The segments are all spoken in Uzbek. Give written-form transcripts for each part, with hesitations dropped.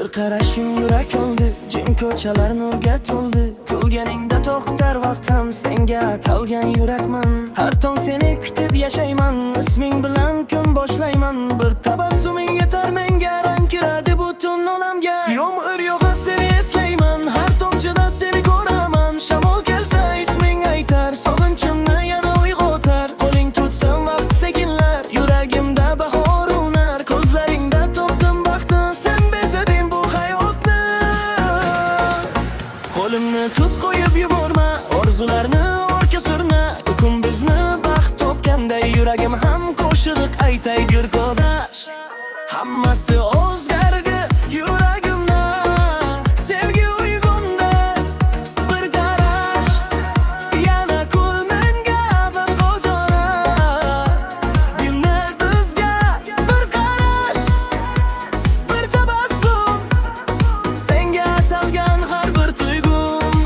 Bir qarashing yurak oldi, jim ko'chalar nurga to'ldi. Kulganingda to'xtar vaqtim, senga atalgan yurakman. Har tong seni kutib yashayman, isming bilan kun boshlayman. Bir tabassuming yetar menga, rang kiradi butun olamga. Yomg'ir yog'sa seni eslayman, har tomchida seni ko'raman. Shamol kelsa isming aytar, sog'inchimni yana uyg'otar. Qo'ling tutsam vaqt sekinlar, yuragimda bahor unar. Ko'zlaringda topdim baxtni, sen bezading bu hayotni. Qo'limni tut, qo'yib yuborma, orzularni orqa surma. Kun bizni baxt topganday, yuragim ham qo'shiq aytay gurko'dash. Hammasi o'zgardi yuragimda, sevgi uyg'ondi. Bir qarash, yana ko'lmenga bir qo'zora. Dilni bizga bir qarash, bir tabassum, senga atalgan har bir tuyg'um.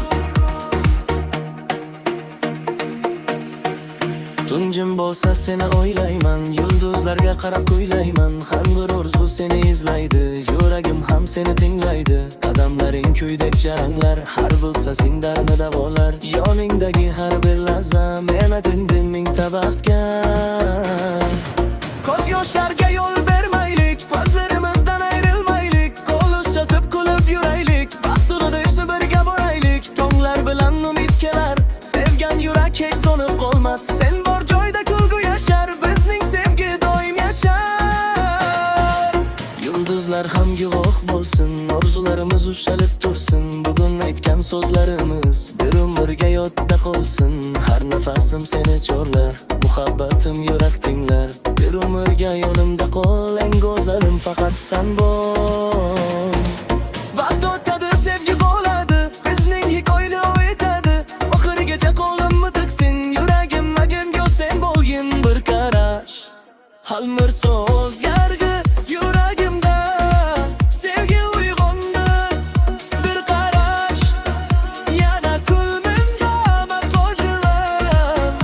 Tunjim bo'lsa seni o'ylayman, yulduzlarga qarab kuylayman. Har bir orzu seni izlaydi, yuragim ham seni tinglaydi. Qadamlaring kuydek jaranglar, har bo'lsa singdarni davolar. Yoningdagi har bir lahza meni tindim mingta baxtga. Ko'z yoshlarga yo'l bermaylik, ko'zlarimizdan ayrilmaylik. Qo'l ushlashib kulib yuraylik, baxt yo'lida o'zi birga boraylik. Tonglar bilan umid kelar, sevgan yurak hech so'nib qolmas. Sen bor joyda kulgu yashar, bizning sevgi doim yashar. Yulduzlar ham guvoh bo'lsin, orzularimiz ushalib tursin. Bugun aytgan so'zlarimiz bir umrga yodda qolsin. Har nafasim seni chorlar, muhabbatim yurak tinglar. Bir umrga yonimda qol, eng go'zalim faqat sen bo'l. Vaqt o'tadi, sevgi qoladi, bizning hikoyani o'tadi. Oxirigacha qo'limni tiqsin, yuragim magimga sen bo'lgin. Bir qarash, hamma so'z o'zgardi yuragimda, sevgi uyg'ondi. Bir qarash, yana kulmenga bir qo'zilam.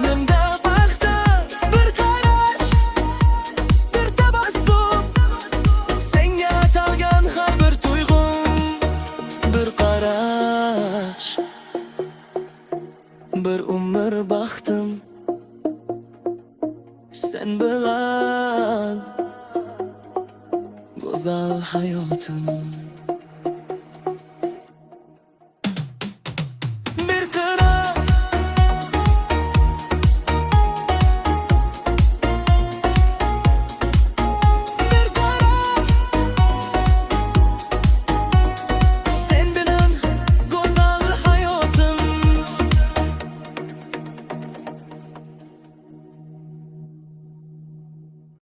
Menda baxtda bir qarash, bir tabassum, senga atalgan har bir tuyg'um. Bir qarash, bir umr baxtim, sen bilan go'zal hayotim.